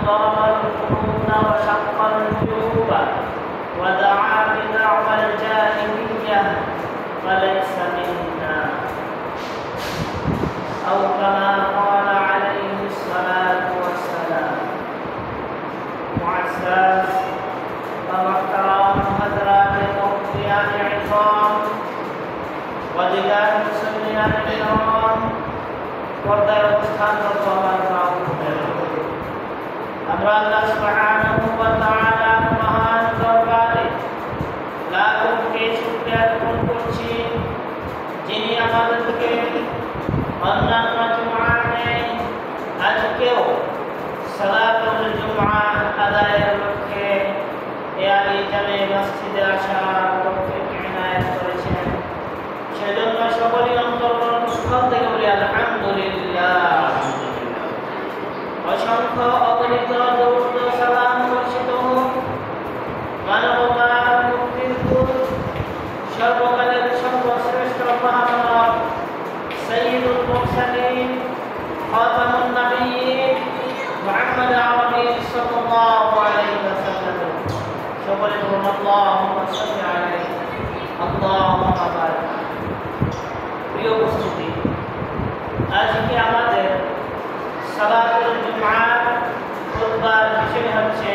ضرب القرون وشق الجيوب ودعا بدعوى الجاهلية فليس منا أو كما قال عليه الصلاة والسلام. معزز ومحترم حضرات المفتيان العظام وجلال المسلمين الكرام পর্দায় অবস্থানরত আমার ভাই আমরা আল্লাহ সুবহানাহু ওয়া তাআলার মহান দরবারে লাখো কোটি শুকরিয়া জ্ঞাপন করছি, যিনি আমাদেরকে অন্যান্য জুমআর ন্যায় আজকেও সালাতুল জুমআ আদায়ের লক্ষ্যে আলী জামে মসজিদে আসার তৌফিক ইনায়াত করেছেন। সেজন্য সকলেই অন্তরস্থল থেকে বলি আলহামদুলিল্লাহ। অসংখ্য অগণিত দরুদ সালাম বর্ষিত হোক মানবতার মুক্তির দূত সর্বকালের সর্বশ্রেষ্ঠ মহামানব সাইয়্যিদুল মুরসালিন খাতামুন নবিয়্যিন মুহাম্মদ আরবি সাল্লাল্লাহু আলাইহি ওয়াসাল্লাম। সকলে বলুন আল্লাহুম্মা সাল্লি আলাইহি আল্লাহুম্মা বারিক। প্রিয় উপস্থিতি, আজকে আমাদের সালাতুল জুমআর খুতবার বিষয় হচ্ছে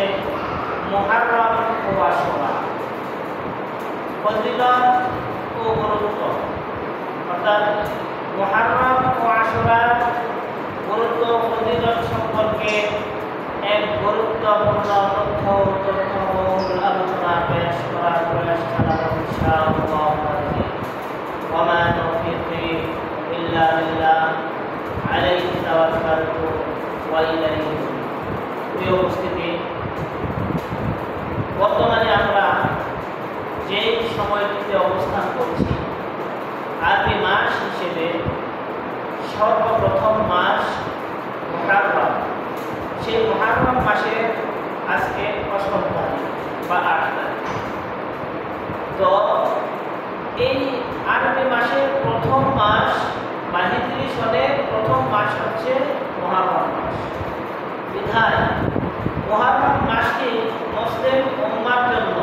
মুহররম ও আশুরা, ফজিলত ও গুরুত্ব। অর্থাৎ মুহররম ও আশুরার গুরুত্ব ফজিলত সম্পর্কে এক গুরুত্বপূর্ণ তথ্যবহুল আলোচনা পেশ করার প্রয়াস চালাবো ইনশাআল্লাহ। ওয়া মা তাওফীকি ইল্লা বিল্লাহ আলাইহি তাওয়াক্কালতু ওয়া ইলাইহি উনীব। প্রিয় উপস্থিতি, বর্তমানে আমরা যে সময়টিতে অবস্থান করছি আরবি মাস হিসেবে সর্বপ্রথম মাস মুহররম। সেই মুহররম মাসের আজকে ৮ম তারিখ বা ৮ তারিখ। তো এই আরবি মাসের প্রথম মাস বা হিজরি সনের প্রথম মাস হচ্ছে মুহররম মাস। বিধায় মুহররম মাসটি মুসলিম উম্মার জন্য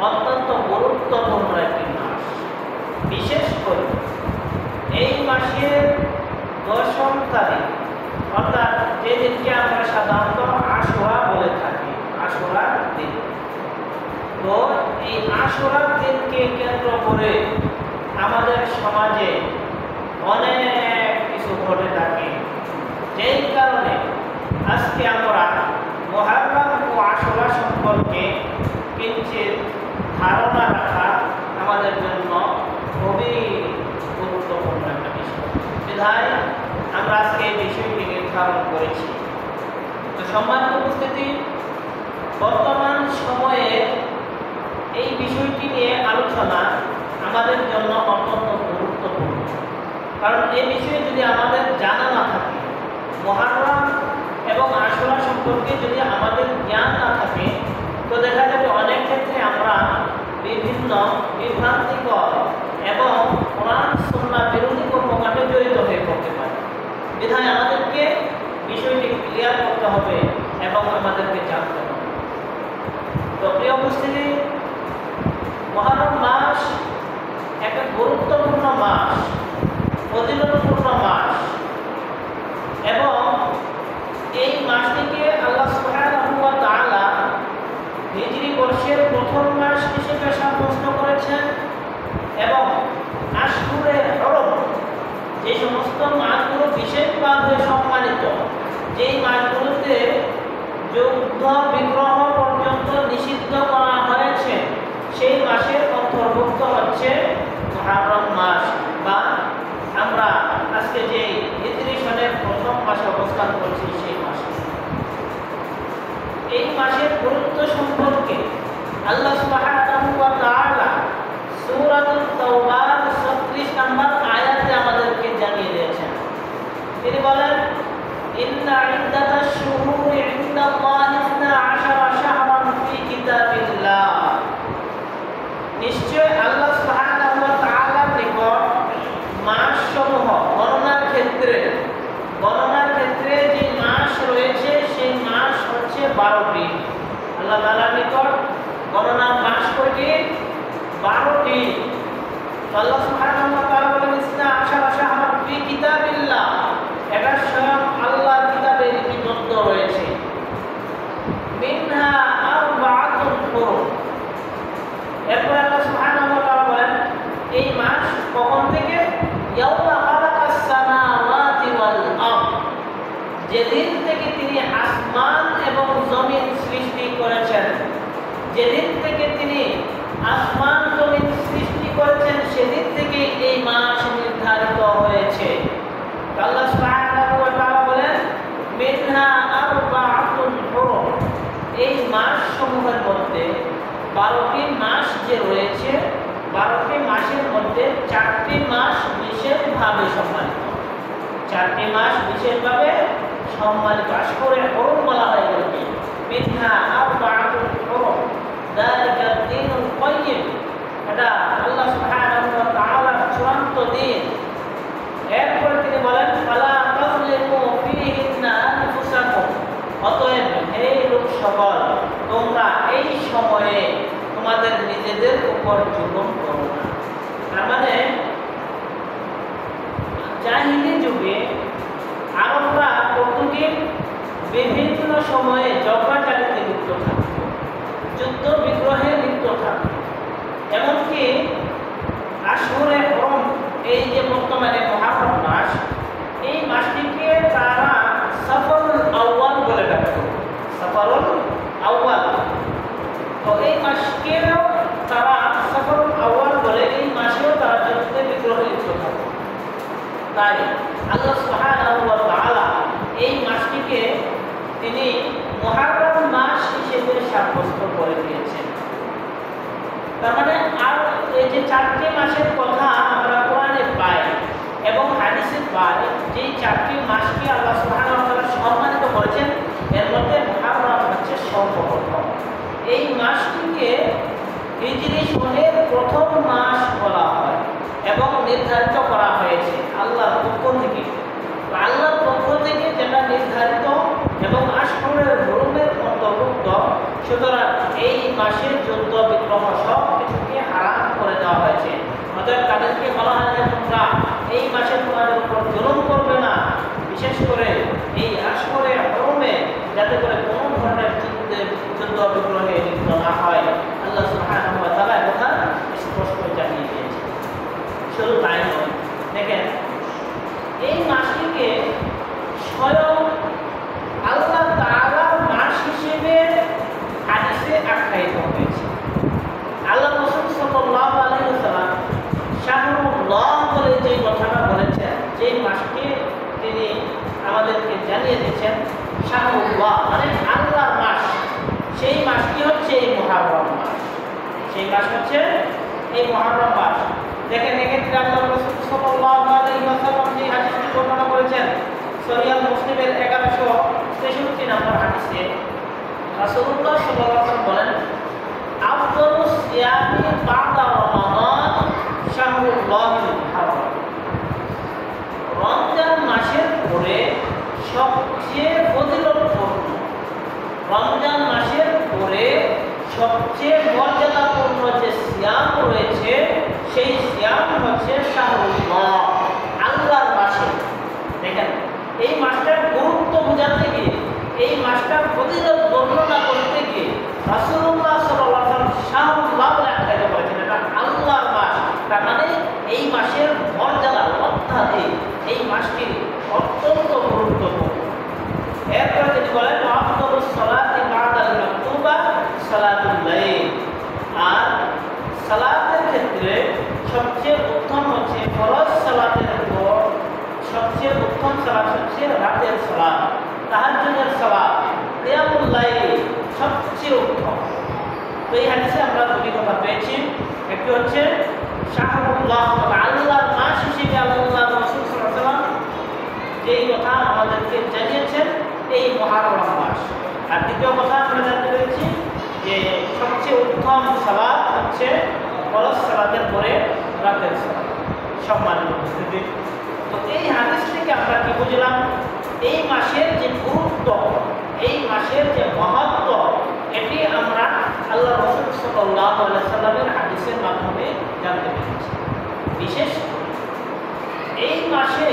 অত্যন্ত গুরুত্বপূর্ণ একটি মাস। বিশেষ করে এই মাসের ১০ম তারিখ, অর্থাৎ যে দিনকে আমরা সাধারণত আশুরা বলে থাকি, আশুরার দিন। তো এই আশুরার দিনকে কেন্দ্র করে আমাদের সমাজে অনেক কিছু ঘটে থাকে, যেই কারণে আজকে আমরা মুহররম ও আশুরা সম্পর্কে কিঞ্চিত ধারণা রাখা আমাদের জন্য খুবই গুরুত্বপূর্ণ একটা বিষয়। বিধায় আমরা আজকে এই বিষয়টি নির্ধারণ করেছি। তো সম্মানিত উপস্থিতি, বর্তমান সময়ে এই বিষয়টি নিয়ে আলোচনা আমাদের জন্য অত্যন্ত গুরুত্বপূর্ণ। কারণ এই বিষয়ে যদি আমাদের জানা না থাকে, মুহররম এবং আশুরা সম্পর্কে যদি আমাদের জ্ঞান না থাকে, তো দেখা যাবে অনেক ক্ষেত্রে আমরা বিভিন্ন বিভ্রান্তিকর এবং কোরআন সুন্নাহ বিরোধী কর্মকাণ্ডে জড়িত হয়ে পড়তে পারি। বিধায় আমাদেরকে বিষয়টি ক্লিয়ার করতে হবে এবং আমাদেরকে জানতে হবে। তো প্রিয় উপস্থিতি, মুহররম মাস একটা গুরুত্বপূর্ণ মাস, ফজিলতপূর্ণ মাস, এবং এই মাসটিকে আল্লাহ সুবহানাহু ওয়া তাআলা হিজরি বর্ষের প্রথম মাস হিসেবে সাব্যস্ত করেছেন। এবং আশহুরে হরম, যে সমস্ত মাসগুলো বিশেষভাবে সম্মানিত, যেই মাসগুলোতে যুদ্ধ বিগ্রহ পর্যন্ত নিষিদ্ধ করা হয়েছে, সেই মাসের অন্তর্ভুক্ত হচ্ছে মুহররম মাস, বা আমরা আজকে যে হিজরি সনের প্রথম মাসে অবস্থান করছি সেই মাসে। এই মাসের গুরুত্ব সম্পর্কে আল্লাহ সুবহানাহু ওয়া তাআলা সূরাতুত তাওবার ৩৬ নম্বর আয়াতে আমাদেরকে জানিয়ে দিয়েছেন। তিনি বলেন, ইন্না ইদ্দাতাশ শুহুরি ইনদাল্লাহি ১২ শাহরান ফি কিতাবিল্লাহ। নিশ্চয় আল্লাহ সুবহানাহু ওয়া তাআলার নিকট মাসসমূহ গণনার ক্ষেত্রে যে মাস রয়েছে, সেই মাস হচ্ছে 12টি। আল্লাহ তাআলার নিকট গণনার মাস কয়টি? 12টি। আল্লাহ সুবহানাহু ওয়া তাআলা বলেন ইসনা আশারা শাহরান ফি কিতাবিল্লাহ, এটা স্বয়ং আল্লাহর কিতাবে লিপিবদ্ধ রয়েছে। মিনহা আরবাআতুন হুরুম, এরপর আল্লাহ সুবহানাহু ওয়া তাআলা বলেন এই মাস কখন থেকে? ইয়াউমা খালাকাস সামাওয়াতি ওয়াল আরদ, যেদিন থেকে তিনি আসমান এবং জমিন সৃষ্টি করেছেন। যেদিন থেকে তিনি আসমান জমিন সৃষ্টি করেছেন সেদিন থেকে এই মাস নির্ধারিত হয়েছে। আল্লাহ সুবহানাহু ওয়া তাআলা বলেন মিনহা আরবাআতুন হুরুম, এই মাসসমূহের মধ্যে 12টি মাস যে রয়েছে, 12টি মাসের মধ্যে 4টি মাস বিশেষভাবে সম্মানিত। 4টি মাস বিশেষভাবে সম্মানিত। আশহুরে হুরুম বলা হয় এগুলোকে। মিনহা আরবাআতুন হুরুম যালিকা দ্বীনুল কাইয়্যিম, এটা আল্লাহ সুবহানাহু ওয়া তাআলার চূড়ান্ত দ্বীন। এরপর তিনি বলেন ফালা তাযলিমু ফীহিন্না আনফুসাকুম, অতএব হে লোক সকল, তোমরা এই সময়ে তোমাদের নিজেদের উপর জুলুম করো না। তার মানে জাহিলি যুগে আরবরা প্রতিদিন বিভিন্ন সময়ে ঝগড়াঝাটিতে লিপ্ত থাকত, যুদ্ধ বিগ্রহে লিপ্ত থাকত। এমনকি আশহুরে হুরুম, এই যে বর্তমানে মুহররম মাস, এই মাসটিকে তারা সফরুল আউয়াল বলে ডাকত। সফরুল আউয়াল, তো এই মাসকেও তারা সফরুল আউয়াল বলে, এই মাসেও তারা যুদ্ধে বিগ্রহে লিপ্ত থাকত। তাই আল্লাহ সুবহানাহু ওয়া তাআলা এই মাসটিকে তিনি মুহররম মাস হিসেবে সাব্যস্ত করে দিয়েছেন। তার মানে আর এই যে 4টি মাসের কথা আমরা কোরআনে পাই এবং হাদিসে পাই, যে 4টি মাসকে আল্লাহ সুবহানাহু ওয়া তাআলা সম্মানিত করেছেন, এর মধ্যে মুহররম হচ্ছে সর্বপ্রথম। এই মাসটিকে হিজরি সনের প্রথম মাস বলা হয় এবং নির্ধারিত করা হয়েছে আল্লাহর পক্ষ থেকে। আল্লাহর পক্ষ থেকে যেটা নির্ধারিত এবং আশহুরে হুরুমের অন্তর্ভুক্ত, সুতরাং এই মাসের যুদ্ধ বিগ্রহ সব কিছুকে হারাম করে দেওয়া হয়েছে। অতএব তাদেরকে বলা হয় যে তোমরা এই মাসে তোমাদের উপর জুলুম করবে না, বিশেষ করে এই আশহুরে হুরুমে, যাতে করে কোনো ধরনের যুদ্ধ বিগ্রহে লিপ্ত না হয়। আল্লাহ সুবহানাহু ওয়া তাআলা কথা স্পষ্ট জানিয়ে দিয়েছে। শুধু তাই নয়, দেখেন এই মাসটিকে স্বয়ং আল্লাহ তাআলার মাস হিসেবে হাদিসে আখ্যায়িত হয়েছে। আল্লাহ রাসূল সাল্লাল্লাহু আলাইহি ওয়াসাল্লাম শাহরুল্লাহ বলে যে কথাটা বলেছেন, যে মাসকে তিনি আমাদেরকে জানিয়ে দিয়েছেন শাহরুল্লাহ মানে আল্লাহর মাস, সেই মাসটি হচ্ছে এই মুহররম মাস। সেই মাস হচ্ছে এই মুহররম মাস। দেখেন এক্ষেত্রে আল্লাহ রাসূল সাল্লাল্লাহু আলাইহি ওয়াসাল্লাম যে হাদিসটি বর্ণনা করেছেন সহিহ মুসলিমের 1163 নম্বর হাদিসে রাসূলুল্লাহ সাল্লাল্লাহু আলাইহি ওয়াসাল্লাম বলেন আফদালুস সিয়ামি বা'দা রমাদান শাহরুল্লাহিল মুহররম, রমজান মাসের পরে সবচেয়ে ফজিলতপূর্ণ, রমজান মাসের পরে সবচেয়ে মর্যাদাপূর্ণ যে সিয়াম রয়েছে সেই সিয়াম হচ্ছে শাহরুল্লাহ, আল্লাহর মাসে। দেখেন এই মাসটার গুরুত্ব বোঝাতে গিয়ে, এই মাসটার ফজিলত বর্ণনা করতে গিয়ে রাসূলুল্লাহ সাল্লাল্লাহু আলাইহি ওয়াসাল্লাম শাহরুল্লাহ বলে আখ্যায়িত করেছেন, এটা আল্লাহর মাস। তার মানে এই মাসের মর্যাদা অত্যাধিক, এই মাসটি অত্যন্ত গুরুত্বপূর্ণ। এরপর তিনি বলেন আফদালুস সালাতি বা'দাল মাকতুবা সালাতুল লাইল, আর সালাতের ক্ষেত্রে সবচেয়ে উত্তম হচ্ছে ফরজ সালাতের পর সবচেয়ে উত্তম সালাত হচ্ছে রাতের সালাত, তাহাজ্জুদের সালাত, কিয়ামুল লাইল সবচেয়ে উত্তম। তো এই হাদিসে আমরা দুটি কথা পেয়েছি, একটি হচ্ছে শাহরুল্লাহ আল্লাহর মাস হিসেবে আল্লাহ রাসূল সাল্লাল্লাহু আলাইহি ওয়াসাল্লাম যেই কথা আমাদেরকে জানিয়েছেন এই মুহররম মাস। আর দ্বিতীয় কথা আমরা জানতে পেরেছি যে সবচেয়ে উত্তম সালাত হচ্ছে ফরজ সালাতের পরে রাতের সালাত, সম্মানিত উপস্থিতি। তো এই হাদিস থেকে আমরা কি বুঝলাম? এই মাসের যে গুরুত্ব, এই মাসের যে মহত্ব, সাল্লাল্লাহু আলাইহি ওয়াসাল্লামের হাদিসের মাধ্যমে জানতে পেরেছি। বিশেষ করে এই মাসে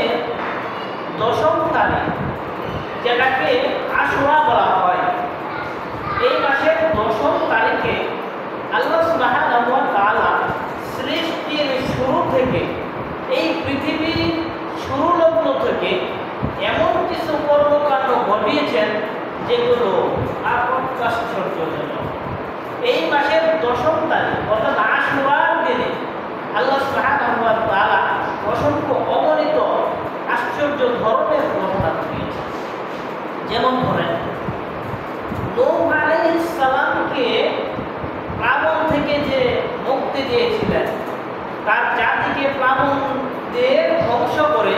দশম তারিখ, যেটাকে আশুরা বলা হয়, এই মাসের দশম তারিখে আল্লাহ সুবহানাহু ওয়া তাআলা সৃষ্টির শুরু থেকে, এই পৃথিবীর শুরু লগ্ন থেকে এমন কিছু কর্মকাণ্ড ঘটিয়েছেন যেগুলো আশ্চর্যজনক। এই মাসের দশম তারিখ অর্থাৎ আশুরার দিনে আল্লাহ সুবহানাহু ওয়া তাআলা অসংখ্য অগণিত আশ্চর্য ধরনের ঘটনা ঘটিয়েছেন। যেমন ধরেন, নূহ আলাইহিস সালামকে প্লাবন থেকে যে মুক্তি দিয়েছিলেন, তার জাতিকে প্লাবন দিয়ে ধ্বংস করে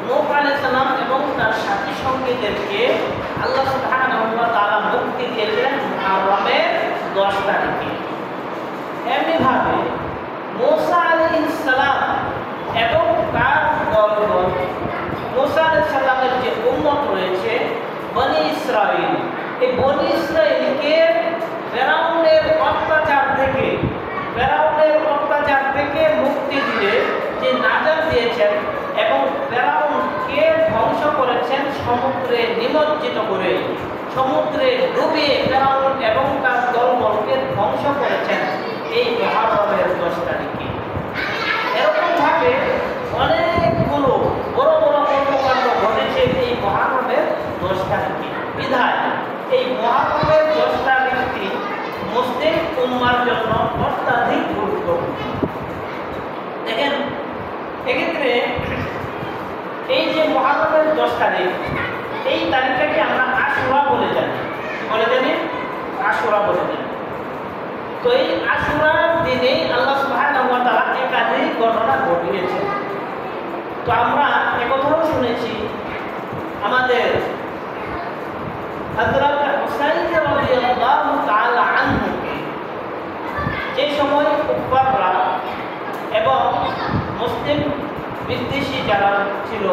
নূহ আলাইহিস সালাম এবং তার সাথী সঙ্গীদেরকে আল্লাহ সুবহানাহু ওয়া তাআলা মুক্তি দিয়েছিলেন মুহররমের 10 তারিখে। এমনিভাবে মূসা আলাইহিস সালাম এবং তার দলবল, মূসা আলাইহিস সালামের যে উম্মত রয়েছে বনি ইসরাঈল, এই বনি ইসরাঈলকে ফেরাউনের অত্যাচার থেকে মুক্তি দিয়ে যে নাজাত দিয়েছেন এবং ফেরাউনকে ধ্বংস করেছেন সমুদ্রে নিমজ্জিত করে, সমুদ্রে ডুবিয়ে ফেরাউন এবং তার দলবলকে ধ্বংস করেছেন এই মুহররমের 10 তারিখে। এরকমভাবে অনেকগুলো বড় বড় কর্মকাণ্ড ঘটেছে এই মুহররমের 10 তারিখে। বিধায় এই মুহররমের 10 তারিখটি মুসলিম উম্মার জন্য অত্যাধিক গুরুত্বপূর্ণ। দেখেন, এক্ষেত্রে এই যে মুহররমের 10 তারিখ, এই তারিখটাকে আমরা আশুরা বলে জানি। আশুরা বলে জানি। তো এই আশুরার দিনে আল্লাহ সুবহানাহু ওয়া তাআলা একাধিক ঘটনা ঘটিয়েছেন। তো আমরা একথাও শুনেছি, আমাদের হযরত হুসাইন রাদিয়াল্লাহু তাআলা আনহুকে যে সময় কুফাররা এবং মুসলিম বিদ্বেষী যারা ছিল,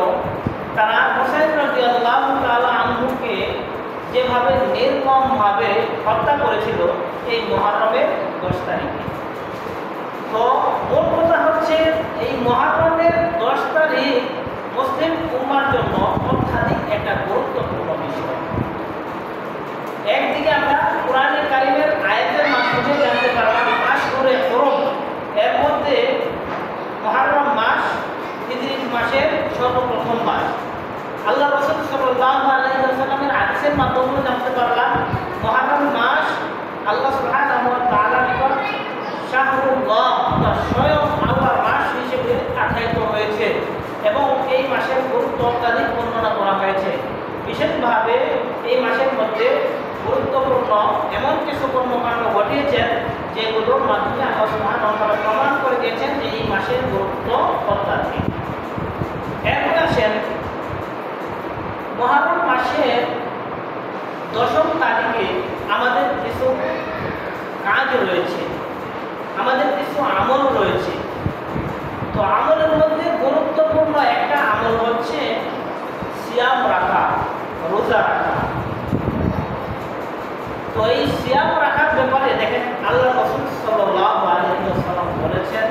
তারা হুসাইন রাদিয়াল্লাহু তাআলা আনহুকে যেভাবে নির্মমভাবে হত্যা করেছিল এই মুহররমের 10 তারিখে। তো মূল কথা হচ্ছে, এই মুহররমের 10 তারিখ মুসলিম উম্মার জন্য অত্যাধিক একটা গুরুত্বপূর্ণ বিষয়। একদিকে আমরা কোরআনে কারিমের আয়াতের মাধ্যমে জানতে পারলাম আশহুরে হুরুম, এর মধ্যে মুহররম মাস হিজরি মাসের সর্বপ্রথম মাস। আল্লাহ রাসূল সাল্লাল্লাহু আলাইহি ওয়াসাল্লামের হাদিসের মাধ্যমে জানতে পারলাম মুহররম মাস আল্লাহ সুবহানাহু ওয়া তাআলার নিকট শাহরুল্লাহ, স্বয়ং আল্লাহর মাস হিসেবে আখ্যায়িত হয়েছে এবং এই মাসের গুরুত্ব অত্যাধিক বর্ণনা করা হয়েছে। বিশেষভাবে এই মাসের মধ্যে গুরুত্বপূর্ণ এমন কিছু কর্মকাণ্ড ঘটিয়েছেন যেগুলোর মাধ্যমে আল্লাহ সুবহানাহু ওয়া তাআলা প্রমাণ করে দিয়েছেন যে এই মাসের গুরুত্ব অত্যাধিক। এখন আসেন, মুহররম মাসের 10ম তারিখে আমাদের কিছু কাজ রয়েছে, আমাদের কিছু আমল রয়েছে। তো আমলের মধ্যে গুরুত্বপূর্ণ একটা আমল হচ্ছে সিয়াম রাখা, রোজা রাখা। তো এই সিয়াম রাখার ব্যাপারে দেখেন, আল্লাহ রাসূল সাল্লাল্লাহু আলাইহি ওয়াসাল্লাম বলেছেন,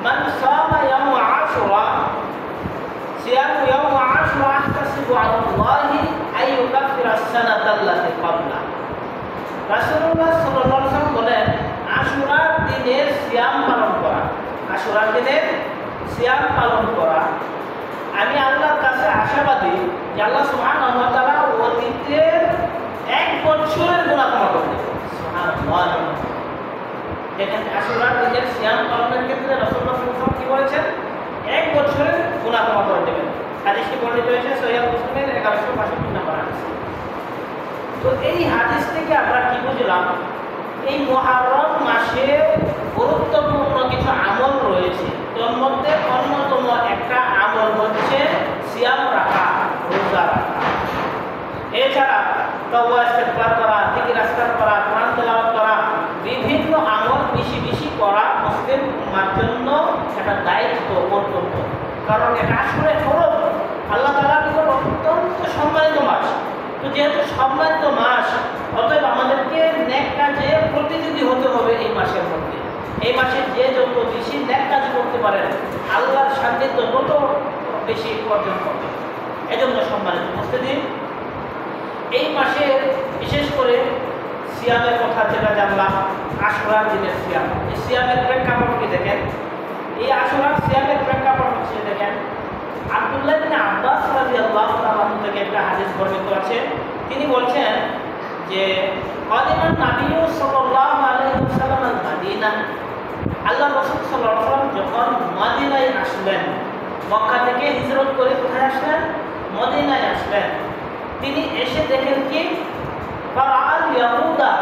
মান সামা ইয়াউম আশুরা সিয়াম ইয়াউম আশুরা আহতাসিবু আলাল্লাহি আন ইউকাফিরা আস-সানাতা আল্লাতী ক্বাবলা। রাসূলুল্লাহ সাল্লাল্লাহু আলাইহি ওয়াসাল্লাম বলেন, আশুরার দিনে সিয়াম পালন করা, আশুরার দিনে সিয়াম পালন করা, আমি আল্লাহর কাছে আশাবাদী যে আল্লাহ সুবহানাহু ওয়া তাআলা অতীতের 1 বছরের গুনাহ ক্ষমা করে দেবেন। সুবহানাল্লাহ। দেখেন, আশুরার দিনের সিয়াম পালনের ক্ষেত্রে রাসূলুল্লাহ সাল্লাল্লাহু আলাইহি ওয়াসাল্লাম কি বলেছেন? 1 বছরের গুনাহ ক্ষমা করে দেবেন। হাদিসটি বর্ণিত হয়েছে সহিহ মুসলিমের 1162 নম্বর হাদিস। তো এই হাদিস থেকে আমরা কি বুঝলাম? এই মুহররম মাসে গুরুত্বপূর্ণ কিছু আমল রয়েছে। তার মধ্যে অন্যতম একটা আমল হচ্ছে সিয়াম রাখা, রোজা রাখা। এছাড়া তওবা ইস্তিগফার করা, জিকির আজকার করা, কোরআন তেলাওয়াত করা, বিভিন্ন আমল বেশি বেশি করা মুসলিম উম্মার জন্য একটা দায়িত্ব, কর্তব্য। কারণ এটা আসলে হলো আল্লাহ তাআলার নিকট অত্যন্ত সম্মানিত মাস। তো যেহেতু সম্মানিত মাস, অতএব আমাদেরকে নেক কাজে প্রতিযোগী হতে হবে এই মাসের মধ্যে। এই মাসে যে যত বেশি নেক কাজ করতে পারেন আল্লাহর সান্নিধ্য তত বেশি অর্জন করবে। এজন্য সম্মানিত উপস্থিতি, এই মাসে বিশেষ করে সিয়ামের কথা যেটা জানলাম, আশুরার দিনের সিয়াম। এই সিয়ামের প্রেক্ষাপট কি দেখেন, এই আশুরার সিয়ামের প্রেক্ষাপট হচ্ছে দেখেন, আব্দুল্লাহ ইবনে আব্বাস রাদিয়াল্লাহু তাআলা থেকে একটা হাদিস বর্ণিত আছে। তিনি বলছেন যে কাদিমান নবী সাল্লাল্লাহু আলাইহি ওয়াসাল্লাম আল-মাদিনা, আল্লাহ রাসূল সাল্লাল্লাহু আলাইহি ওয়াসাল্লাম যখন মদিনায় আসলেন, মক্কা থেকে হিজরত করে কোথায় আসলেন? মদিনায় আসলেন। তিনি এসে দেখেন কি ফারাআল ইয়াহুদা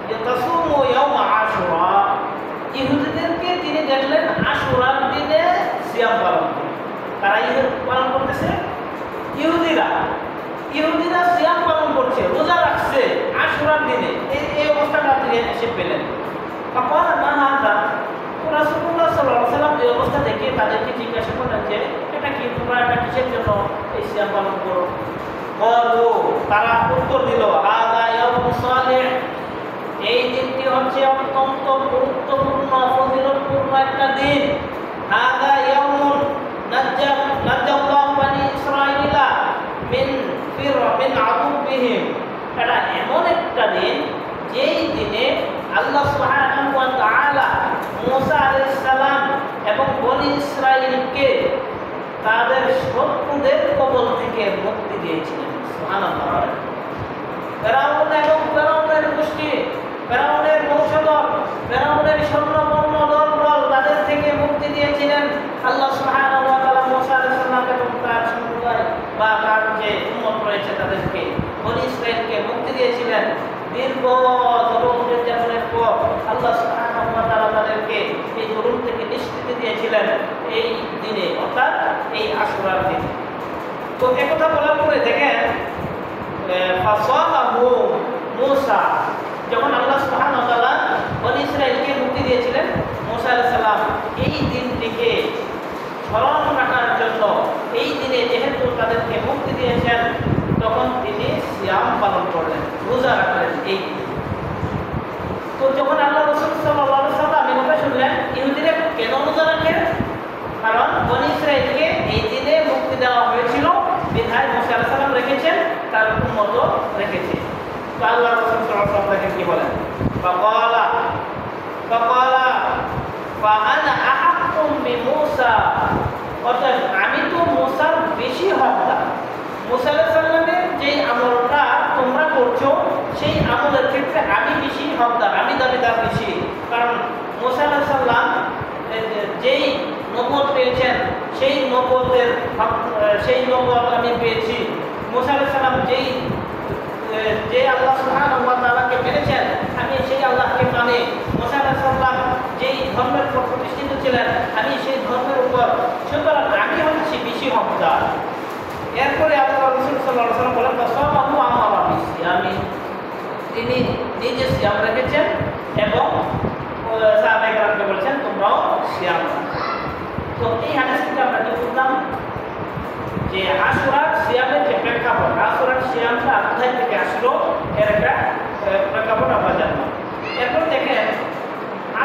ইয়াতাসুমু ইয়াওম আশুরা, ইহুদিদেরকে তিনি দেখলেন আশুরার দিনে সিয়াম পালন করে। তারা ঈদ পালন করতেছে, ইহুদিরা সিয়াম পালন করছে, রোজা রাখছে আশুরার দিনে। এই অবস্থাটা তিনি এসে পেলেন। তখন রাসূলুল্লাহ সাল্লাল্লাহু আলাইহি ওয়াসাল্লাম এই অবস্থা দেখে তাদেরকে জিজ্ঞাসা করলেন যে এটা কি, তোমরা এটা কিসের জন্য এই সিয়াম পালন করো? বলো, তারা উত্তর দিল হাযা ইয়াউমুন সালিহ, এই দিনটি হচ্ছে অত্যন্ত গুরুত্বপূর্ণ ফজিলতপূর্ণ একটা দিন। হাযা ইয়াউমুন নাজ্জাল্লাহু বানি ইসরাঈলা মিন আদুবিহিম, এটা এমন একটা দিন যেই দিনে আল্লাহ সুবহানাহু ওয়া তাআলা মূসা আলাইহিস সালাম এবং বনি ইসরাঈলকে তাদের শত্রুদের কবল থেকে মুক্তি দিয়েছিলেন। সুবহানাল্লাহ। ফেরাউন এবং ফেরাউনের গোষ্ঠী, ফেরাউনের বংশধর, ফেরাউনের স্বর্ণবর্ণ দল তাদের থেকে মুক্তি দিয়েছিলেন আল্লাহ সুবহানাহু ওয়া তাআলা মূসা আলাইহিস সালাম এবং তার সম্প্রদায় বা তার যে উম্মত রয়েছে তাদেরকে, বনি ইসরাঈলকে মুক্তি দিয়েছিলেন। দীর্ঘ জুলুম নির্যাতনের পর আল্লাহ সুবহানাহু ওয়া তাআলা তাদেরকে এই জুলুম থেকে নিষ্কৃতি দিয়েছিলেন এই দিনে, অর্থাৎ এই আশুরার দিনে। তো একথা বলার পরে দেখেন ফাসামাহু মূসা, যখন আল্লাহ সুবহানাহু ওয়া তাআলা বনি ইসরাঈলকে মুক্তি দিয়েছিলেন, মূসা আলাইহিস সালাম এই দিনটিকে স্মরণ রাখার জন্য, এই দিনে যেহেতু তাদেরকে মুক্তি দিয়েছেন, তখন তিনি সিয়াম পালন করলেন, রোজা রাখলেন এই দিনে। তো যখন আল্লাহ রাসূল সাল্লাল্লাহু আলাইহি ওয়াসাল্লাম এই কথা শুনলেন, ইহুদিরা কেন রোজা রাখে? কারণ বনি ইসরাঈলকে এই দিনে মুক্তি দেওয়া হয়েছিল, বিধায় মূসা আলাইহিস সালাম রেখেছেন, তার উম্মতও রেখেছে। তো আল্লাহ রাসূল সাল্লাল্লাহু আলাইহি ওয়াসাল্লাম কি বলেন? ফাকালা ফাআনা আহাক্কুম বিমূসা, অর্থাৎ আমি তো মূসার বেশি হকদার। মূসা আলাইহিস সালামের যেই আমলটা তোমরা করছো সেই আমলের ক্ষেত্রে আমি বেশি হকদার, আমি দাবিদার বেশি। কারণ মূসা আলাইহিস সালাম যেই নবুয়ত পেয়েছেন সেই নবুয়তের সেই নবুয়ত আমি পেয়েছি। মূসা আলাইহিস সালাম যে আল্লাহ সুবহানাহু ওয়া তাআলাকে মেনেছেন, আমি সেই আল্লাহকে মানে। মূসা আলাইহিস সালাম যেই ধর্মের উপর প্রতিষ্ঠিত ছিলেন, আমি সেই ধর্মের উপর, সুতরাং আমি হচ্ছি বেশি হকদার। এরপরে আল্লাহ রাসূল সাল্লাল্লাহু আলাইহি ওয়াসাল্লাম বলেন ফাসামাহু আমারা বিসিয়ামি, তিনি নিজে সিয়াম রেখেছেন এবং সাহাবায়ে কেরামকে বলেছেন তোমরাও সিয়াম রাখো। তো এই হাদিস থেকে আমরা কি বুঝলাম যে আশুরার সিয়ামের যে প্রেক্ষাপট, আশুরার সিয়ামটা কোথায় থেকে আসলো এর একটা প্রেক্ষাপট আমরা জানলাম। এরপর দেখেন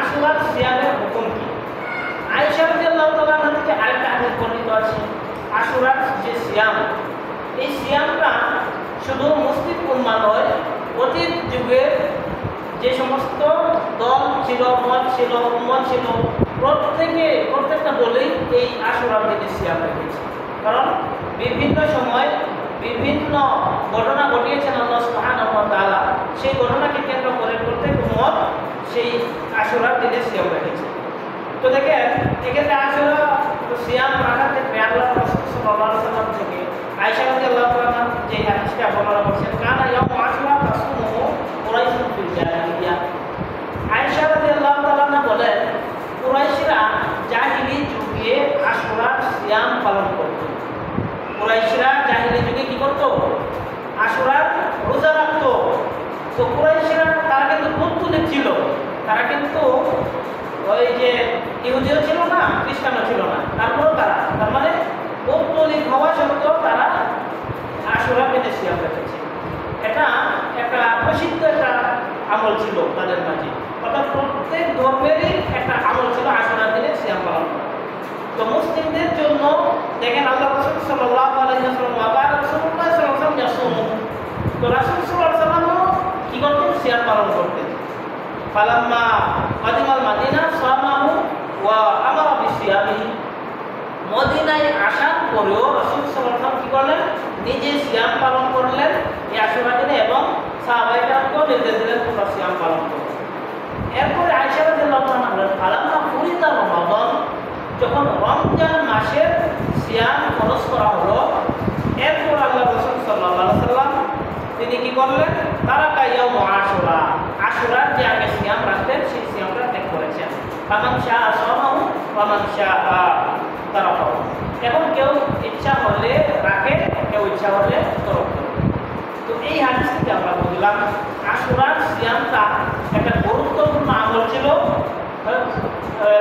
আশুরার সিয়ামের হুকুম কি। আয়েশা রাদিয়াল্লাহু তাআলা আনহা থেকে আরেকটা হাদিস বর্ণিত আছে, আশুরার যে সিয়াম, এই সিয়ামটা শুধু মুসলিম উম্মাহ নয়, অতীত যুগের যে সমস্ত দল ছিল, মত ছিল, উম্মত ছিল, প্রত্যেকটা দলেই এই আশুরার দিনে সিয়াম রেখেছে। কারণ বিভিন্ন সময় বিভিন্ন ঘটনা ঘটিয়েছেন আল্লাহ সুবহানাহু ওয়া তাআলা, সেই ঘটনাকে কেন্দ্র করে প্রত্যেক উম্মত সেই আশুরার দিনে সিয়াম রেখেছে। তো দেখেন এক্ষেত্রে আশুরা সিয়াম রাখার ক্ষেত্রে আল্লাহ রাসূল সাল্লাল্লাহু আলাইহি ওয়াসাল্লাম থেকে আয়েশা রাদিয়াল্লাহু তাআলা যে হাদিসটা বর্ণনা করেছেন, কানা ইয়াউম আশুরা তাসুমুহু কুরাইশুন ফিল জাহিলিয়া। আয়েশা রাদিয়াল্লাহু তাআলা বলেন কুরাইশরা জাহিলি যুগে আশুরার সিয়াম পালন করত। কুরাইশরা জাহিলি যুগে কি করত? আশুরার রোজা রাখত। তো কুরাইশরা তারা কিন্তু পৌত্তলিক ছিল, তারা কিন্তু ওই যে ইহুদিও ছিল না, খ্রিস্টানও ছিল না, তারপরেও তার মানে পৌত্তলিক হওয়া সত্ত্বেও তারা আশুরা দিনে সিয়াম রেখেছে। এটা একটা প্রসিদ্ধ একটা আমল ছিল তাদের মাঝে, অর্থাৎ প্রত্যেক ধর্মেরই একটা আমল ছিল আশুরার দিনে সিয়াম পালন করা। তো মুসলিমদের জন্য দেখেন আল্লাহ রাসূল সাল্লাল্লাহু আলাইহি ওয়াসাল্লাম আবার রাসূলুল্লাহ সাল্লাল্লাহু আলাইহি ওয়াসাল্লাম ইয়াসুমু, তো রাসূল সাল্লাল্লাহু আলাইহি ওয়াসাল্লামও কি করতেন? সিয়াম পালন করতেন। ফালাম্মা কাদিমাল মাদিনা সামাহু ওয়া আমারা বিসিয়ামিহি, মদিনায় আসার পরেও রাসূল সাল্লাল্লাহু আলাইহি ওয়াসাল্লাম কি করলেন? নিজে সিয়াম পালন করলেন এই আশুরা দিনে এবং সাহাবায়ে কেরামকেও নির্দেশ দিলেন তোমরা সিয়াম পালন করো। এরপরে আয়েশা রাদিয়াল্লাহু আনহা বলেন ফালাম্মা ফুরিদা রমাদান, যখন রমজান মাসের সিয়াম ফরজ করা হলো, এরপর আল্লাহ রাসূল সাল্লাল্লাহু আলাইহি ওয়াসাল্লাম তিনি কি করলেন? তারাকা ইয়াউম আশুরা, আশুরার যে আগে সিয়াম রাখতেন সেই সিয়ামটা ত্যাগ করেছেন। ফামান শাআ সামাহু ওয়া মান শাআ তারাকাহু, এখন কেউ ইচ্ছা হলে রাখে, কেউ ইচ্ছা হলে তরক করে। তো এই হাদিস থেকে আমরা বুঝলাম আশুরার সিয়ামটা একটা গুরুত্বপূর্ণ আমল ছিল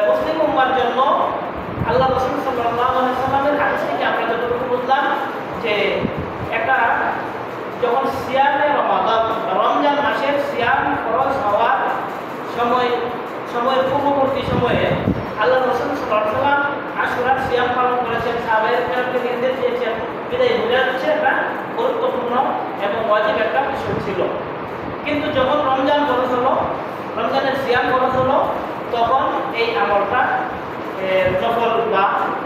মুসলিম উম্মার জন্য। আল্লাহ রাসূল সাল্লাল্লাহু আলাইহি ওয়াসাল্লামের হাদিস থেকে আমরা যতটুকু বুঝলাম যে একটা যখন সিয়ামে রমাদান, রমজান মাসের সিয়াম ফরজ হওয়ার সময়ের পূর্ববর্তী সময়ে আল্লাহ রাসূল সাল্লাল্লাহু আলাইহি ওয়াসাল্লাম আশুরার সিয়াম পালন করেছেন, সাহাবায়ে কেরামকে নির্দেশ দিয়েছেন। বিদায় বোঝা যাচ্ছে এটা গুরুত্বপূর্ণ এবং ওয়াজিব একটা বিষয় ছিল। কিন্তু যখন রমজান ফরজ হলো, রমজানের সিয়াম ফরজ হলো, তখন এই আমলটা নফল বা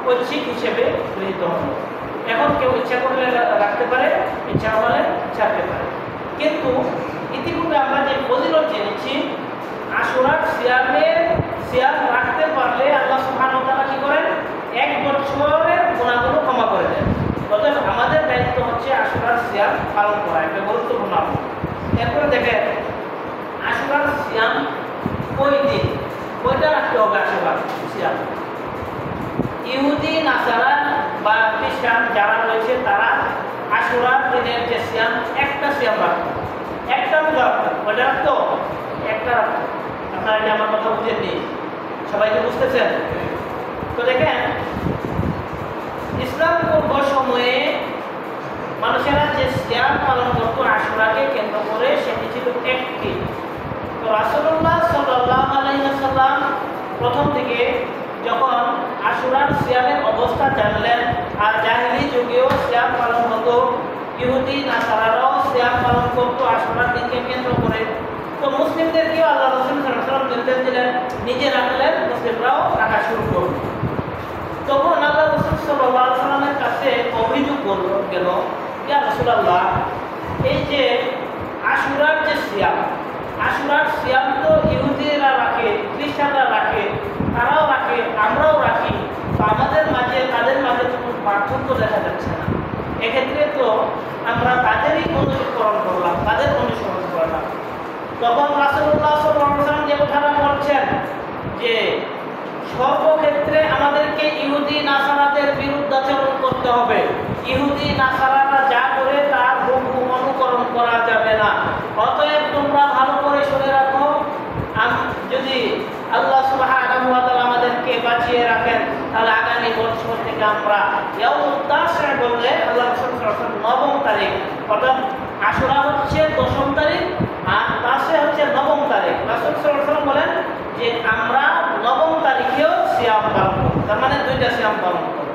ঐচ্ছিক হিসেবে গৃহীত হলো। এখন কেউ ইচ্ছা করলে রাখতে পারে, ইচ্ছা হলে ছাড়তে পারে। কিন্তু ইতিপূর্বে আমরা যে ফজিলত জেনেছি আশুরার সিয়াম রাখতে পারলে আল্লাহ সুবহানাহু ওয়া তাআলা কি করেন? 1 বছরের গুনাহগুলো ক্ষমা করে দেন। অতএব আমাদের দায়িত্ব হচ্ছে আশুরার সিয়াম পালন করা, একটা গুরুত্বপূর্ণ আমল। এরপরে দেখেন আশুরার সিয়াম কয়টা রাখতে হবে? আশুরার সিয়াম ইহুদি নাসারা বা খ্রিস্টান যারা রয়েছে তারা আশুরার দিনের যে সিয়াম, একটা সিয়াম রাখতো, একটা রোজা রাখতো। কয়টা রাখতো? একটা রাখতো। আপনারা কি আমার কথা বুঝেননি? সবাইকে বুঝতেছেন? তো দেখেন ইসলাম পূর্ব সময়ে মানুষেরা যে সিয়াম পালন করতো আশুরাকে কেন্দ্র করে, সেটি ছিল একটি। তো রাসূলুল্লাহ সাল্লাল্লাহু আলাইহি ওয়াসাল্লাম প্রথম থেকে যখন আশুরার সিয়ামের অবস্থা জানলেন, আর জাহেলি যুগেও সিয়াম পালন হতো, ইহুদি নাসারারাও সিয়াম পালন করতো আশুরার দিনকে কেন্দ্র করে, তো মুসলিমদেরকেও আল্লাহ রাসূল সাল্লাল্লাহু আলাইহি ওয়াসাল্লাম নির্দেশ দিলেন নিজে রাখলেন, মুসলিমরাও রাখা শুরু করল। তখন আল্লাহ রাসূল সাল্লাল্লাহু আলাইহি ওয়াসাল্লামের কাছে অভিযোগ গেল, ইয়া রাসূলুল্লাহ, এই যে আশুরার যে সিয়াম, আশুরার সিয়াম তো ইহুদিরা রাখে, খ্রিস্টানরা রাখে, তারাও রাখে, আমরাও রাখি, তো আমাদের মাঝে তাদের মাঝে তো কোনো পার্থক্য দেখা যাচ্ছে না। এক্ষেত্রে তো আমরা তাদেরই অনুসরণ করলাম, তাদের অনুসরণ করলাম। তখন রাসূলুল্লাহ সাল্লাল্লাহু আলাইহি ওয়াসাল্লাম যে কথাটা বলছেন যে সর্বক্ষেত্রে আমাদেরকে ইহুদি নাসারাদের বিরুদ্ধাচরণ করতে হবে, ইহুদি নাসারারা যা করে তার হুকুম অনুকরণ করা যাবে না। অতএব তোমরা ভালো করে শুনে রাখো, যদি আল্লাহ সুবহানাহু ওয়া তাআলা আমাদেরকে বাঁচিয়ে রাখেন তাহলে আগামী বছর থেকে আমরা ইয়াউমুত তাসির বললে আল্লাহ রাসূল সাল্লাল্লাহু আলাইহি ওয়াসাল্লাম 9ম তারিখ, অর্থাৎ আশুরা হচ্ছে 10ম তারিখ আর তাসির হচ্ছে 9ম তারিখ। রাসূল সাল্লাল্লাহু আলাইহি ওয়াসাল্লাম বলেন যে আমরা 9ম তারিখেও সিয়াম পালন করব, তার মানে 2টা সিয়াম পালন করব।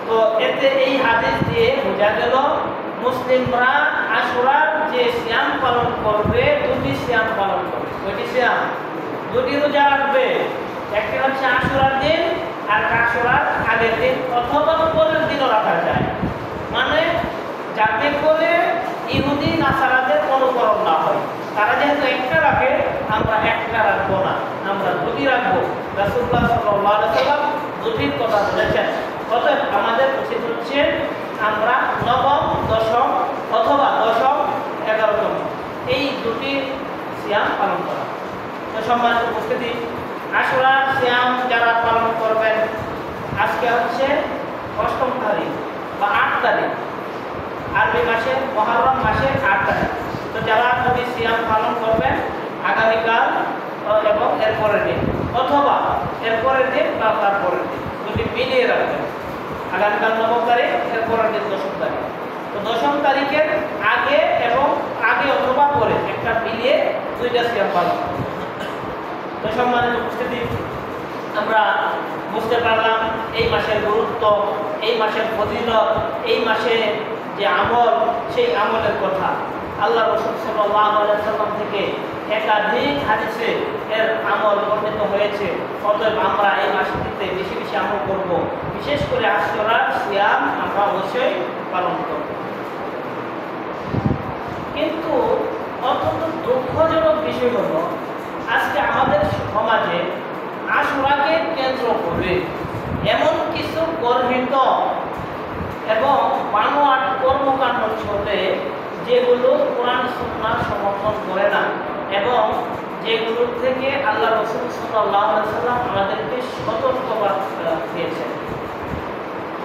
তো এতে এই হাদিস দিয়ে বোঝা গেল মুসলিমরা আশুরার যে সিয়াম পালন করবে, 2টি সিয়াম পালন করবে। কয়টি সিয়াম? 2টি রোজা রাখবে, একটি হচ্ছে আশুরার দিন আর আশুরার আগের দিন অথবা পরের দিনও রাখা যায়, মানে যাতে করে ইহুদি নাসারাদের অনুকরণ না হয়। তারা যেহেতু একটা রাখে, আমরা একটা রাখবো না, আমরা 2টি রাখবো। রাসূলুল্লাহ সাল্লাল্লাহু আলাইহি ওয়াসাল্লাম 2টির কথা বলেছেন। অতএব আমাদের উচিত হচ্ছে আমরা 9ম, 10ম অথবা 10ম, 11তম এই 2টি সিয়াম পালন করা। তো সম্মানিত উপস্থিতি, আশুরার সিয়াম যারা পালন করবেন, আজকে হচ্ছে 8ম তারিখ বা 8 তারিখ, আরবি মাসে মুহররম মাসের 8 তারিখ। তো যারা যদি সিয়াম পালন করবেন আগামীকাল এবং এরপরের দিন অথবা এরপরের দিন বা তারপরের দিন, 2টি মিলিয়ে রাখবেন। আগামীকাল 9ম তারিখ, এরপরের দিন 10ম তারিখ। তো 10ম তারিখের আগে এবং আগে অথবা পরে একটা মিলিয়ে 2টা সিয়াম পালন করব। তো সম্মানিত উপস্থিতি, আমরা বুঝতে পারলাম এই মাসের গুরুত্ব, এই মাসের ফজিলত, এই মাসে যে আমল, সেই আমলের কথা। আল্লাহ রাসূল সাল্লাল্লাহু আলাইহি ওয়াসাল্লাম থেকে একাধিক হাদিসে এর আমল বর্ণিত হয়েছে। অতএব আমরা এই মাসটিতে বেশি বেশি আমল করব, বিশেষ করে আশুরার সিয়াম আমরা অবশ্যই পালন করব। কিন্তু অত্যন্ত দুঃখজনক বিষয় হলো, আজকে আমাদের সমাজে আশুরাকে কেন্দ্র করে এমন কিছু গর্হিত এবং বানোয়াট কর্মকাণ্ড চলে যেগুলো কোরআন সুন্নাহ সমর্থন করে না এবং যেগুলোর থেকে আল্লাহ রাসূল সাল্লাল্লাহু আলাইহি ওয়াসাল্লাম আমাদেরকে সতর্কবার্তা দিয়েছেন।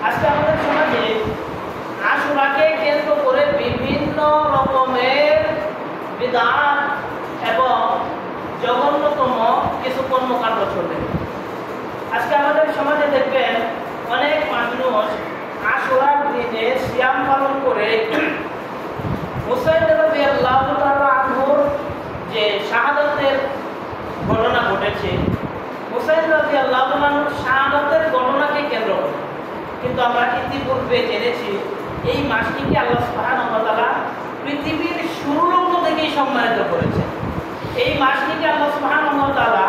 আজকে আমাদের সমাজে আশুরাকে কেন্দ্র করে বিভিন্ন রকমের বিদআত এবং জঘন্যতম কিছু কর্মকাণ্ড চলে। আজকে আমাদের সমাজে দেখবেন অনেক মানুষ আশুরার দিনে সিয়াম পালন করে হুসাইন রাদিয়াল্লাহু তাআলা আনহুর যে শাহাদাতের ঘটনা ঘটেছে, হুসাইন রাদিয়াল্লাহু আনহুর শাহাদাতের ঘটনাকে কেন্দ্র করে। কিন্তু আমরা ইতিপূর্বে জেনেছি এই মাসটিকে আল্লাহ সুবহানাহু ওয়া তাআলা পৃথিবীর শুরুলগ্ন থেকেই সম্মানিত করেছেন। এই মাসটিকে আল্লাহ সুবহানাহু ওয়া তাআলা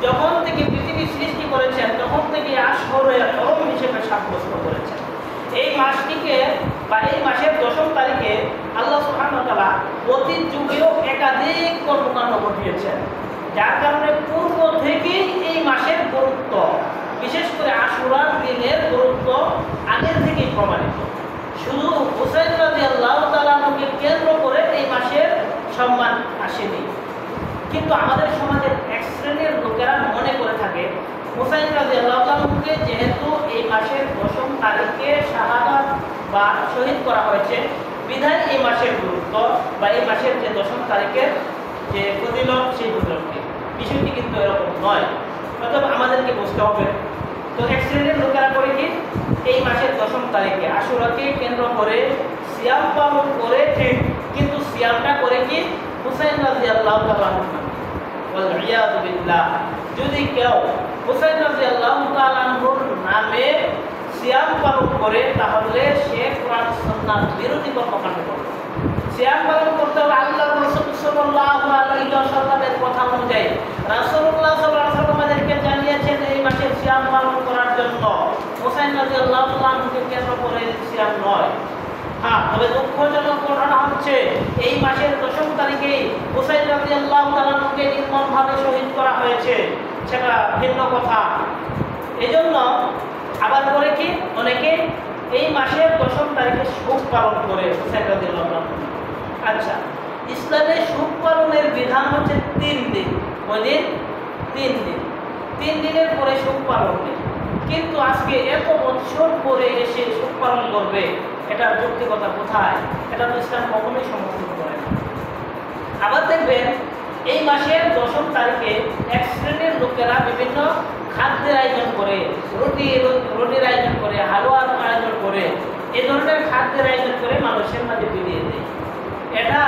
যখন থেকে পৃথিবী সৃষ্টি করেছেন তখন থেকে আশহরে হরম হিসেবে সাব্যস্ত করেছেন। এই মাসটিকে বা এই মাসের 10ম তারিখে আল্লাহ সুবহানাহু ওয়া তাআলা অতীত যুগেও একাধিক কর্মকাণ্ড ঘটিয়েছেন, যার কারণে পূর্ব থেকেই এই মাসের গুরুত্ব, বিশেষ করে আশুরার দিনের গুরুত্ব আগের থেকেই প্রমাণিত। শুধু হুসাইন রাদিয়াল্লাহু তাআলা আনহুকে কেন্দ্র করে এই মাসের সম্মান আসেনি, কিন্তু আমাদের সমাজের এক শ্রেণীর লোকেরা মনে করে থাকে হুসাইন রাদিয়াল্লাহু আনহুকে যেহেতু এই মাসের 10ম তারিখে শাহাদাত বা শহীদ করা হয়েছে, বিধায় এই মাসের গুরুত্ব বা এই মাসের যে 10ম তারিখের যে ফজিলত, সেই ফজিলতকে। বিষয়টি কিন্তু এরকম নয়। অতএব আমাদেরকে বুঝতে হবে। তো এক শ্রেণীর লোকেরা করে কি এই মাসের 10ম তারিখে আশুরাকে কেন্দ্র করে সিয়াম পালন করে ঠিক, কিন্তু সিয়ামটা করে কি হুসাইন রাদিয়াল্লাহু তাআলা আনহু। ওয়াল ইয়াযু বিল্লাহ, যদি কেউ হুসাইন রাদিয়াল্লাহু তাআলা আনহুর নামে সিয়াম পালন করে তাহলে সে কোরআন সুন্নাহ বিরোধী কর্মকাণ্ড করবে। সিয়াম পালন করতে হবে আল্লাহর রাসূল সাল্লাল্লাহু আলাইহি ওয়াসাল্লামের কথা অনুযায়ী। রাসূলুল্লাহ সাল্লাল্লাহু আলাইহি ওয়াসাল্লাম আমাদেরকে জানিয়েছেন এই মাসে সিয়াম পালন করার জন্য, হুসাইন রাদিয়াল্লাহু তাআলা আনহুকে কেন্দ্র করে সিয়াম নয়। হ্যাঁ, তবে দুঃখজনক ঘটনা হচ্ছে এই মাসের 10ম তারিখেই হুসাইন রাদিয়াল্লাহু তাআলা আনহুকে নির্মমভাবে শহীদ করা হয়েছে, সেটা ভিন্ন কথা। এজন্য আবার করে কি অনেকে এই মাসের 10ম তারিখে শোক পালন করে হুসাইন রাদিয়াল্লাহু তাআলা। আচ্ছা, ইসলামে শোক পালনের বিধান হচ্ছে 3 দিন। ওই দিন 3 দিন, 3 দিনের পরে শোক পালন নেই। কিন্তু আজকে এত বছর পরে এসে শোক পালন করবে, এটার যৌক্তিকতা কোথায়? এটা তো ইসলাম কখনোই সমর্থন করে না। আবার দেখবেন এই মাসের 10ম তারিখে এক শ্রেণীর লোকেরা বিভিন্ন খাদ্যের আয়োজন করে, রুটির আয়োজন করে, হালুয়ার আয়োজন করে, এ ধরনের খাদ্যের আয়োজন করে মানুষের মাঝে বিলিয়ে দেয়। এটা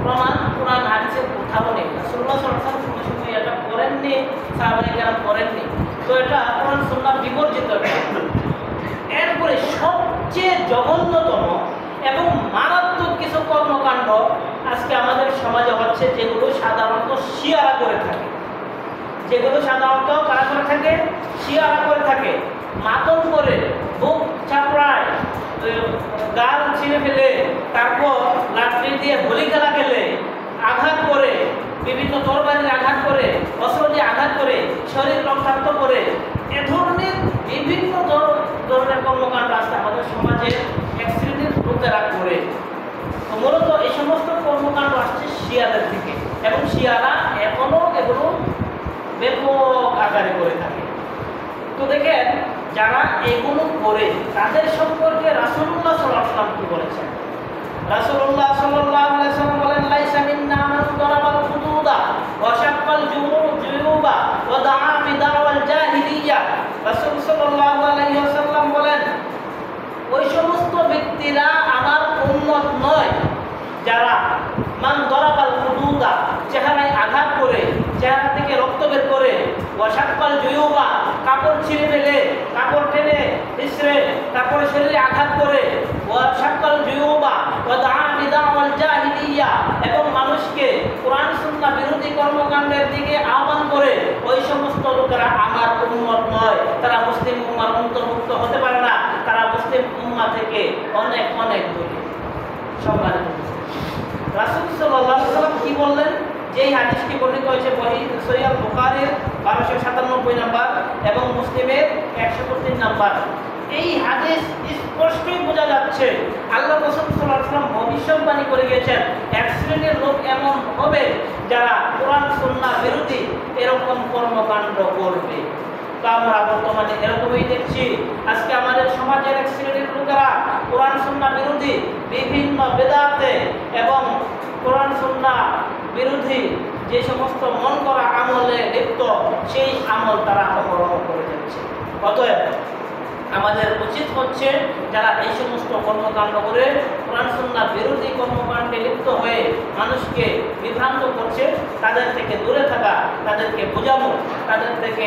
প্রমাণ কোরআন হাদিসের কোথাও নেই। রাসূলুল্লাহ সাল্লাল্লাহু আলাইহি ওয়াসাল্লাম সময় এটা করেননি, সাহাবায়ে কেরাম করেননি। তো এটা কোরআন সুন্নাহ বিবর্জিত। এরপরে সবচেয়ে জঘন্যতম এবং মারাত্মক কিছু কর্মকাণ্ড আজকে আমাদের সমাজে হচ্ছে, যেগুলো সাধারণত শিয়ারা করে থাকে। যেগুলো সাধারণত কারা করে থাকে? শিয়ারা করে থাকে। মাতম করে, বুক চাপড়ায়, গাল ছিঁড়ে ফেলে, তারপর লাঠি দিয়ে বলি খেলা খেলে, আঘাত করে, বিভিন্ন তরবারির আঘাত করে, অস্ত্র দিয়ে আঘাত করে, শরীর রক্তাক্ত করে, এ ধরনের বিভিন্ন ধরনের কর্মকাণ্ড আজকে আমাদের সমাজে এক শ্রেণীর লোকেরা করে। তো মূলত এই সমস্ত কর্মকাণ্ড আসছে শিয়াদের থেকে, এবং শিয়ারা এখনো এগুলো ব্যাপক আকারে করে থাকে। তো দেখেন, যারা এগুলো করে তাদের সম্পর্কে রাসূলুল্লাহ সাল্লাল্লাহু আলাইহি ওয়াসাল্লাম কি বলেছেন? রাসূলুল্লাহ সাল্লাল্লাহু আলাইহি ওয়াসাল্লাম বলেন, লাইসা মিন্না মান দারাবাল খুদুদা ওয়া শাক্কাল জুয়ুবা ওয়া দাআ বিদাওয়াল জাহিলিয়া। রাসূল সাল্লাল্লাহু আলাইহি ওয়াসাল্লাম বলেন, ওই সমস্ত ব্যক্তিরা আমার উম্মত নয় যারা মান দরাবাল হুদুদা, চেহারায় আঘাত করে, চেহারা থেকে রক্ত বের করে, ওয়াশাক্কাল জুয়ুবা, কাপড় ছিঁড়ে ফেলে, কাপড় টেনে ইসরে তারপরে শরীরে আঘাত করে, ওয়াশাক্কাল জুয়ুবা ওয়াদা বিদাওয়াল জাহিলিয়া, এবং মানুষকে কোরআন সুন্নাহ বিরোধী কর্মকাণ্ডের দিকে আহ্বান করে, ওই সমস্ত লোকেরা আমার উম্মত নয়, তারা মুসলিম উম্মার অন্তর্ভুক্ত হতে পারে না, তারা মুসলিম উম্মাহ থেকে অনেক অনেক দূরে। সম্মানিত রাসূল সাল্লাল্লাহু আলাইহি ওয়াসাল্লাম কি বললেন? যেই হাদিসটি বর্ণিত হয়েছে সহিহ বুখারীর 1297 নাম্বার এবং মুসলিমের 132 নাম্বার, এই হাদিস স্পষ্টই বোঝা যাচ্ছে আল্লাহ রাসূল সাল্লাল্লাহু আলাইহি ওয়াসাল্লাম ভবিষ্যৎবাণী করে গিয়েছেন এক শ্রেণীর লোক এমন হবে যারা কোরআন সুন্নাহ বিরোধী এরকম কর্মকাণ্ড করবে। তো আমরা বর্তমানে এরকমই দেখছি। আজকে আমাদের সমাজের এক শ্রেণীর লোকেরা কোরআন সুন্নাহ বিরোধী বিভিন্ন বেদাতে এবং কোরআন সুন্নাহ বিরোধী যে সমস্ত মন করা আমলে লিপ্ত, সেই আমল তারা অপহরণ করে যাচ্ছে। অতএব আমাদের উচিত হচ্ছে যারা এই সমস্ত কর্মকাণ্ড করে কোরআন সুন্নাহ বিরোধী কর্মকাণ্ডে লিপ্ত হয়ে মানুষকে বিভ্রান্ত করছে, তাদের থেকে দূরে থাকা, তাদেরকে বোঝানো, তাদের থেকে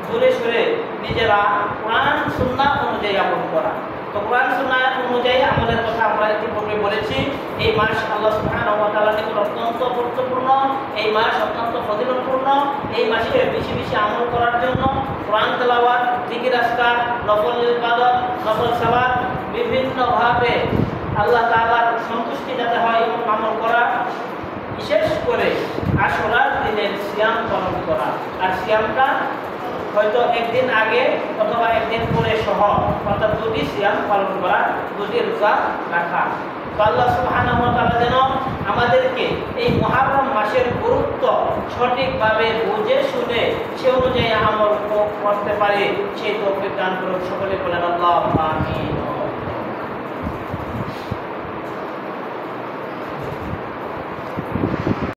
দূরে সরে নিজেরা কোরআন সুন্নাহ অনুযায়ী আমল করা। তো কোরআন সুন্নাহ অনুযায়ী আমলের কথা আমরা ইতিপূর্বে বলেছি। এই মাস আল্লাহ সুবহানাহু ওয়া তাআলার নিকট অত্যন্ত গুরুত্বপূর্ণ, এই মাস অত্যন্ত ফজিলতপূর্ণ। এই মাসে বেশি বেশি আমল করার জন্য কোরআন তেলাওয়াত, জিকির আজকার, নফল ইবাদত, নফল সালাত, বিভিন্নভাবে আল্লাহ তাআলার সন্তুষ্টি যাতে হয় এমন আমল করা, বিশেষ করে আশুরার দিনের সিয়াম পালন করা। আর সিয়ামটা হয়তো একদিন আগে অথবা একদিন পরে সহ, অর্থাৎ দুটি সিয়াম পালন করা, দুটি রোজা রাখা। তো আল্লাহ সুবহানাহু ওয়া তাআলা যেন আমাদেরকে এই মুহররম মাসের গুরুত্ব সঠিকভাবে বুঝে শুনে সে অনুযায়ী আমল করতে পারে, সেই তৌফিক দান করুন। সকলে বলেন আল্লাহুম্মা আমিন।